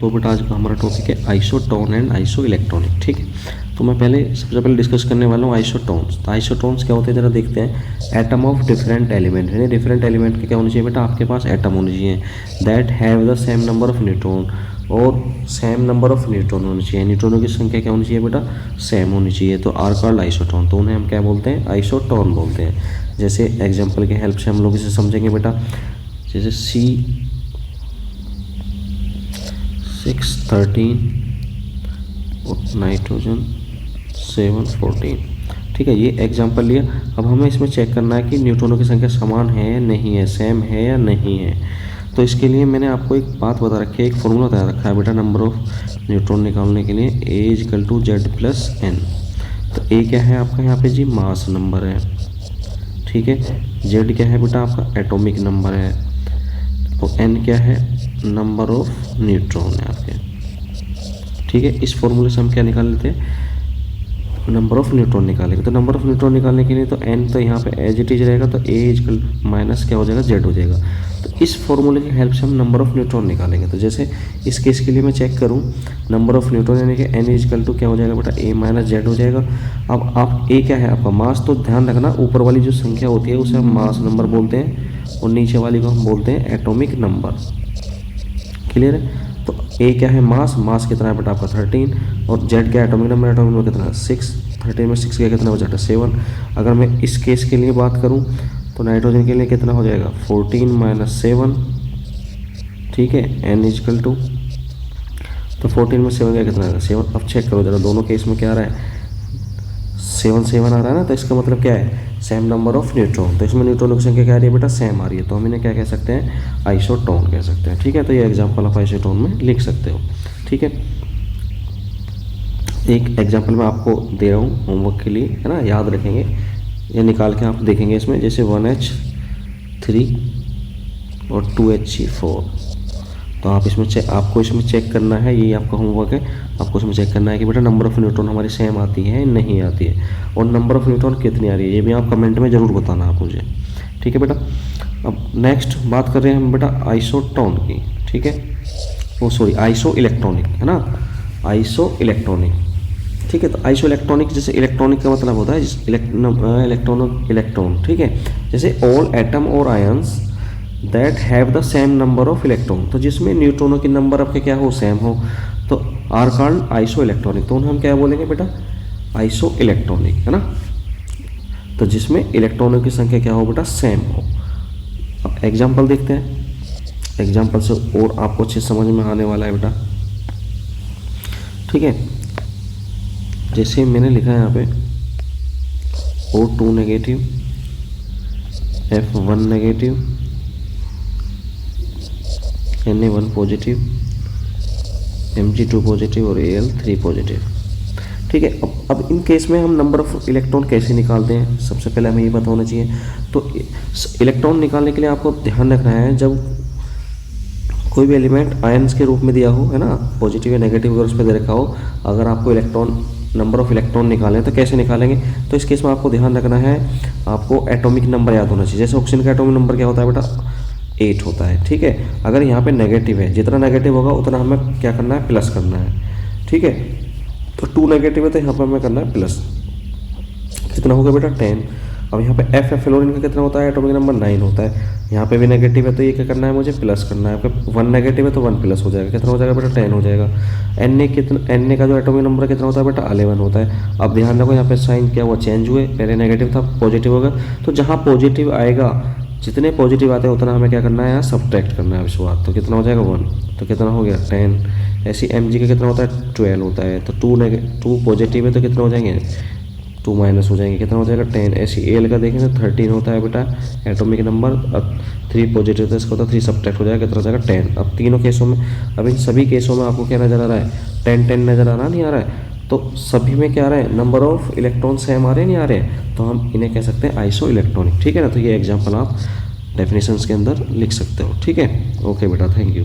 तो बेटा आज का हमारा टॉपिक है आइसोटोन एंड आइसो इलेक्ट्रॉनिक। ठीक है, तो मैं सबसे पहले डिस्कस करने वाला हूँ आइसोटोन्स। तो आइसोटोन्स क्या होते हैं जरा देखते हैं। एटम ऑफ डिफरेंट एलिमेंट, यानी डिफरेंट एलिमेंट के क्या होने चाहिए बेटा, आपके पास एटम होने चाहिए that have the same number of neutron, और सेम नंबर ऑफ न्यूट्रॉन होनी चाहिए। न्यूट्रॉनों की संख्या क्या होनी चाहिए बेटा, सेम होनी चाहिए। तो आर कॉल्ड आइसोटोन, तो उन्हें हम क्या बोलते हैं, आइसोटोन बोलते हैं। जैसे एग्जाम्पल के हेल्प से हम लोग इसे समझेंगे बेटा, जैसे C613 और नाइट्रोजन 714। ठीक है, ये एग्जांपल लिया। अब हमें इसमें चेक करना है कि न्यूट्रॉनों की संख्या समान है या नहीं है, सेम है या नहीं है। तो इसके लिए मैंने आपको एक बात बता रखी है, एक फॉर्मूला बता रखा है बेटा नंबर ऑफ न्यूट्रॉन निकालने के लिए, A=Z+N। तो ए क्या है आपका यहाँ पे जी, मास नंबर है। ठीक है, Z क्या है बेटा आपका, एटॉमिक नंबर है, और N क्या है, नंबर ऑफ न्यूट्रॉन है आपके। ठीक है, इस फॉर्मूले से हम क्या निकाल लेते हैं, नंबर ऑफ न्यूट्रॉन निकालेंगे। तो नंबर ऑफ न्यूट्रॉन निकालने के लिए तो N तो यहाँ पे एज इट इज रहेगा, तो A माइनस क्या हो जाएगा, Z हो जाएगा। तो इस फॉर्मूले की हेल्प से हम नंबर ऑफ न्यूट्रॉन निकालेंगे। तो जैसे इस केस के लिए मैं चेक करूँ, नंबर ऑफ न्यूट्रॉन यानी कि N क्या हो जाएगा बेटा, A माइनस Z हो जाएगा। अब आप A क्या है आपका, मास। तो ध्यान रखना, ऊपर वाली जो संख्या होती है उसे हम मास नंबर बोलते हैं, और नीचे वाली को हम बोलते हैं एटॉमिक नंबर। क्लियर है। तो A क्या है, मास कितना है बेटा आपका 13, और Z क्या एटॉमिक नंबर, एटॉमिक नंबर कितना है 6। 13 में 6 का कितना हो जाता है 7। अगर मैं इस केस के लिए बात करूं तो नाइट्रोजन के लिए कितना हो जाएगा 14 माइनस 7। ठीक है, N तो 14 में 7 का कितना है 7। अब चेक करो जरा, दोनों केस में क्या आ रहा है, 7 आ रहा है ना। तो इसका मतलब क्या है, सेम नंबर ऑफ न्यूट्रॉन। तो इसमें न्यूट्रॉनों की संख्या क्या आ रही है बेटा, सेम आ रही है। तो हम इन्हें क्या कह सकते हैं, आइसोटोन कह सकते हैं। ठीक है, तो ये एग्जांपल आप आइसोटोन में लिख सकते हो। ठीक है, एक एग्जांपल मैं आपको दे रहा हूँ होमवर्क के लिए, है ना, याद रखेंगे। ये निकाल के आप देखेंगे इसमें, जैसे 1H3 और 2He4। तो आप आपको इसमें चेक करना है, यही आपका होमवर्क है। आपको इसमें चेक करना है कि बेटा नंबर ऑफ न्यूट्रॉन हमारी सेम आती है नहीं आती है, और नंबर ऑफ न्यूट्रॉन कितनी आ रही है, ये भी आप कमेंट में ज़रूर बताना आप मुझे। ठीक है बेटा, अब नेक्स्ट बात कर रहे हैं हम बेटा आइसोटोन की। ठीक है, वो सॉरी आइसो इलेक्ट्रॉनिक, है ना, आइसो इलेक्ट्रॉनिक। ठीक है, तो आइसो इलेक्ट्रॉनिक, जैसे इलेक्ट्रॉनिक का मतलब होता है इलेक्ट्रॉन। ठीक है, जैसे ऑल एटम और ions that have the same number of electron, तो जिसमें न्यूट्रॉनों की नंबर आपके क्या हो, सेम हो, तो आर कॉल्ड आइसो इलेक्ट्रॉनिक। तो उन्हें हम क्या बोलेंगे बेटा, आइसो इलेक्ट्रॉनिक, है ना। तो जिसमें इलेक्ट्रॉनों की संख्या क्या हो बेटा, सेम हो। अब एग्जाम्पल देखते हैं, एग्जाम्पल से और आपको अच्छे समझ में आने वाला है बेटा। ठीक है, जैसे मैंने लिखा है यहाँ पे O2 negative, F1 negative, Na1 positive, Mg2 positive और Al3 पॉजिटिव। ठीक है, अब इन केस में हम नंबर ऑफ इलेक्ट्रॉन कैसे निकालते हैं, सबसे पहले हमें ये पता होना चाहिए। तो इलेक्ट्रॉन निकालने के लिए आपको ध्यान रखना है, जब कोई भी एलिमेंट आयंस के रूप में दिया हो, है ना, पॉजिटिव या नेगेटिव अगर उस पर दे रखा हो, अगर आपको इलेक्ट्रॉन नंबर ऑफ इलेक्ट्रॉन निकालें तो कैसे निकालेंगे। तो इस केस में आपको ध्यान रखना है, आपको एटॉमिक नंबर याद होना चाहिए। जैसे ऑक्सीजन का एटॉमिक नंबर क्या होता है बेटा, 8 होता है। ठीक है, अगर यहाँ पे नेगेटिव है, जितना नेगेटिव होगा उतना हमें क्या करना है, प्लस करना है। ठीक है, तो 2 नेगेटिव है तो यहाँ पर हमें करना है प्लस, कितना होगा बेटा 10। अब यहाँ पे F फ्लोरीन का कितना होता है, एटॉमिक नंबर 9 होता है। यहाँ पे भी नेगेटिव है तो ये क्या करना है, मुझे प्लस करना है। आपका 1 नेगेटिव है तो 1 प्लस हो जाएगा, कितना हो जाएगा बेटा 10 हो जाएगा। Na का जो एटॉमिक नंबर कितना होता है बेटा 11 होता है। अब ध्यान रखो यहाँ पे साइन क्या हुआ, चेंज हुए, पहले नेगेटिव था पॉजिटिव होगा। तो जहाँ पॉजिटिव आएगा, जितने पॉजिटिव आते हैं उतना हमें क्या करना है, यहाँ सब्ट्रैक्ट करना है विश्वास। तो कितना हो जाएगा 1, तो कितना हो गया 10। ऐसे Mg का कितना होता है 12 होता है। तो 2 पॉजिटिव है तो कितना हो जाएंगे 2 माइनस हो जाएंगे, कितना हो जाएगा 10। ऐसे Al का देखें तो 13 होता है बेटा एटॉमिक नंबर। अब 3 पॉजिटिव था, इसका होता है 3 सब्ट्रैक्ट हो जाएगा, कितना हो जाएगा 10। अब तीनों केसों में, अब इन सभी केसों में आपको क्या नज़र आ रहा है, 10 नज़र आ रहा नहीं आ रहा है। तो सभी में क्या आ रहा है, नंबर ऑफ इलेक्ट्रॉन सेम आ रहे हैं नहीं आ रहे हैं, तो हम इन्हें कह सकते हैं आइसो इलेक्ट्रॉनिक। ठीक है ना, तो ये एग्जाम्पल आप डेफिनेशंस के अंदर लिख सकते हो। ठीक है, ओके बेटा, थैंक यू।